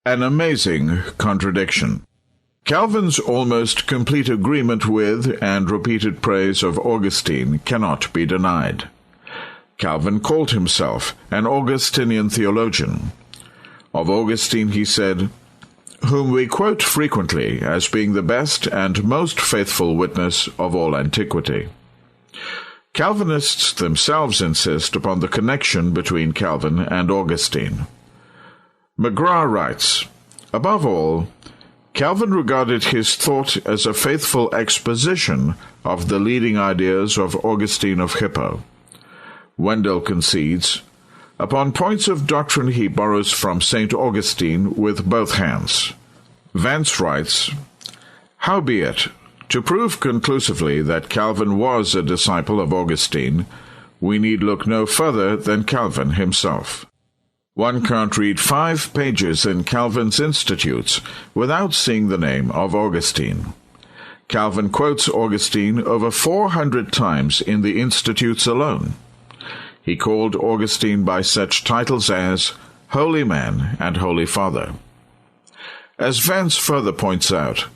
An Amazing Contradiction. Calvin's almost complete agreement with and repeated praise of Augustine cannot be denied. Calvin called himself an Augustinian theologian. Of Augustine he said, "whom we quote frequently as being the best and most faithful witness of all antiquity." Calvinists themselves insist upon the connection between Calvin and Augustine. McGrath writes, "Above all, Calvin regarded his thought as a faithful exposition of the leading ideas of Augustine of Hippo." Wendell concedes, "Upon points of doctrine he borrows from St. Augustine with both hands." Vance writes, "Howbeit, to prove conclusively that Calvin was a disciple of Augustine, we need look no further than Calvin himself. One can't read 5 pages in Calvin's Institutes without seeing the name of Augustine. Calvin quotes Augustine over 400 times in the Institutes alone. He called Augustine by such titles as Holy Man and Holy Father." As Vance further points out,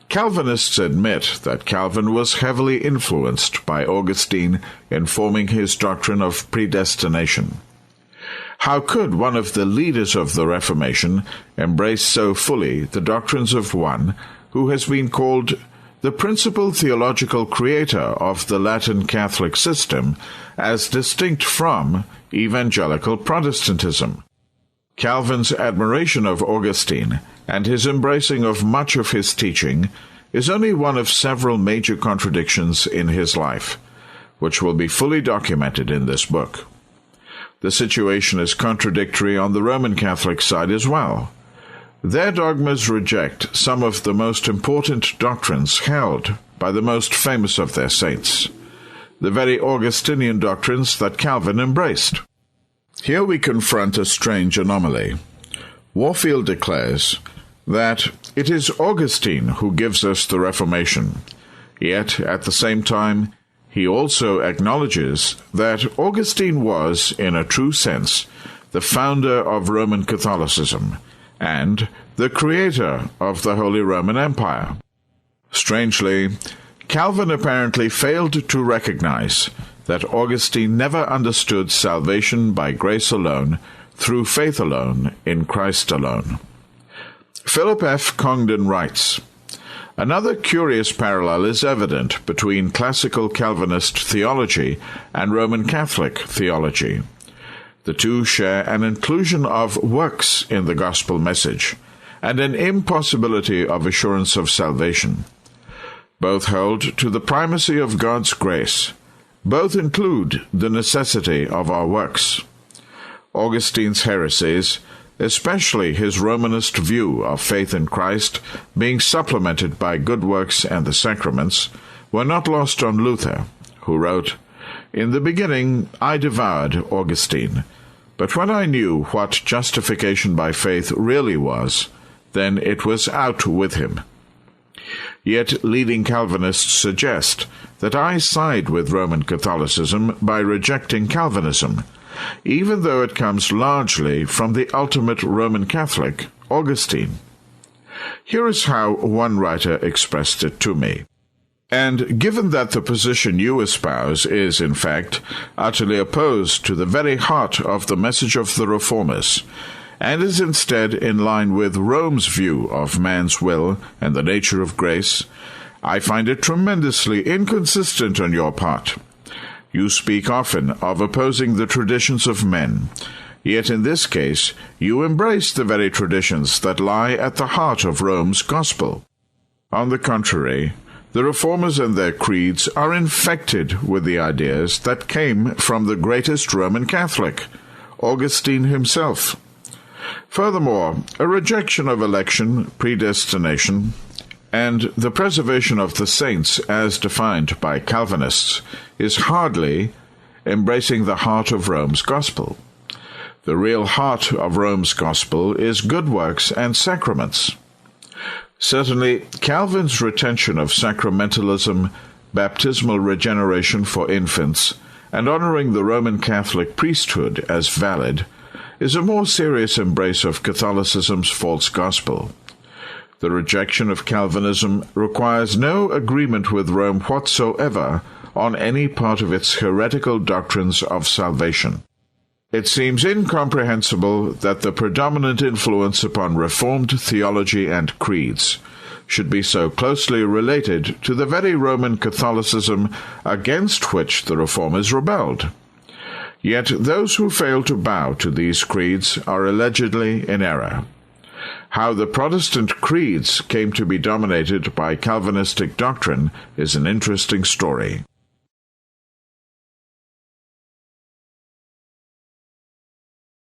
Calvinists admit that Calvin was heavily influenced by Augustine in forming his doctrine of predestination. How could one of the leaders of the Reformation embrace so fully the doctrines of one who has been called the principal theological creator of the Latin Catholic system, as distinct from evangelical Protestantism? Calvin's admiration of Augustine and his embracing of much of his teaching is only one of several major contradictions in his life, which will be fully documented in this book. The situation is contradictory on the Roman Catholic side as well. Their dogmas reject some of the most important doctrines held by the most famous of their saints, the very Augustinian doctrines that Calvin embraced. Here we confront a strange anomaly. Warfield declares that it is Augustine who gives us the Reformation, yet at the same time he also acknowledges that Augustine was, in a true sense, the founder of Roman Catholicism and the creator of the Holy Roman Empire. Strangely, Calvin apparently failed to recognize that Augustine never understood salvation by grace alone, through faith alone, in Christ alone. Philip F. Congdon writes, "Another curious parallel is evident between classical Calvinist theology and Roman Catholic theology. The two share an inclusion of works in the gospel message, and an impossibility of assurance of salvation. Both hold to the primacy of God's grace. Both include the necessity of our works. Augustine's heresies, especially his Romanist view of faith in Christ being supplemented by good works and the sacraments, were not lost on Luther, who wrote, 'In the beginning I devoured Augustine, but when I knew what justification by faith really was, then it was out with him.' Yet leading Calvinists suggest that I side with Roman Catholicism by rejecting Calvinism, even though it comes largely from the ultimate Roman Catholic, Augustine. Here is how one writer expressed it to me. And given that the position you espouse is, in fact, utterly opposed to the very heart of the message of the Reformers, and is instead in line with Rome's view of man's will and the nature of grace, I find it tremendously inconsistent on your part. You speak often of opposing the traditions of men, yet in this case you embrace the very traditions that lie at the heart of Rome's gospel. On the contrary, the Reformers and their creeds are infected with the ideas that came from the greatest Roman Catholic, Augustine himself. Furthermore, a rejection of election, predestination, and the preservation of the saints as defined by Calvinists is hardly embracing the heart of Rome's gospel. The real heart of Rome's gospel is good works and sacraments. Certainly, Calvin's retention of sacramentalism, baptismal regeneration for infants, and honoring the Roman Catholic priesthood as valid, is a more serious embrace of Catholicism's false gospel. The rejection of Calvinism requires no agreement with Rome whatsoever on any part of its heretical doctrines of salvation. It seems incomprehensible that the predominant influence upon Reformed theology and creeds should be so closely related to the very Roman Catholicism against which the Reformers rebelled. Yet those who fail to bow to these creeds are allegedly in error. How the Protestant creeds came to be dominated by Calvinistic doctrine is an interesting story.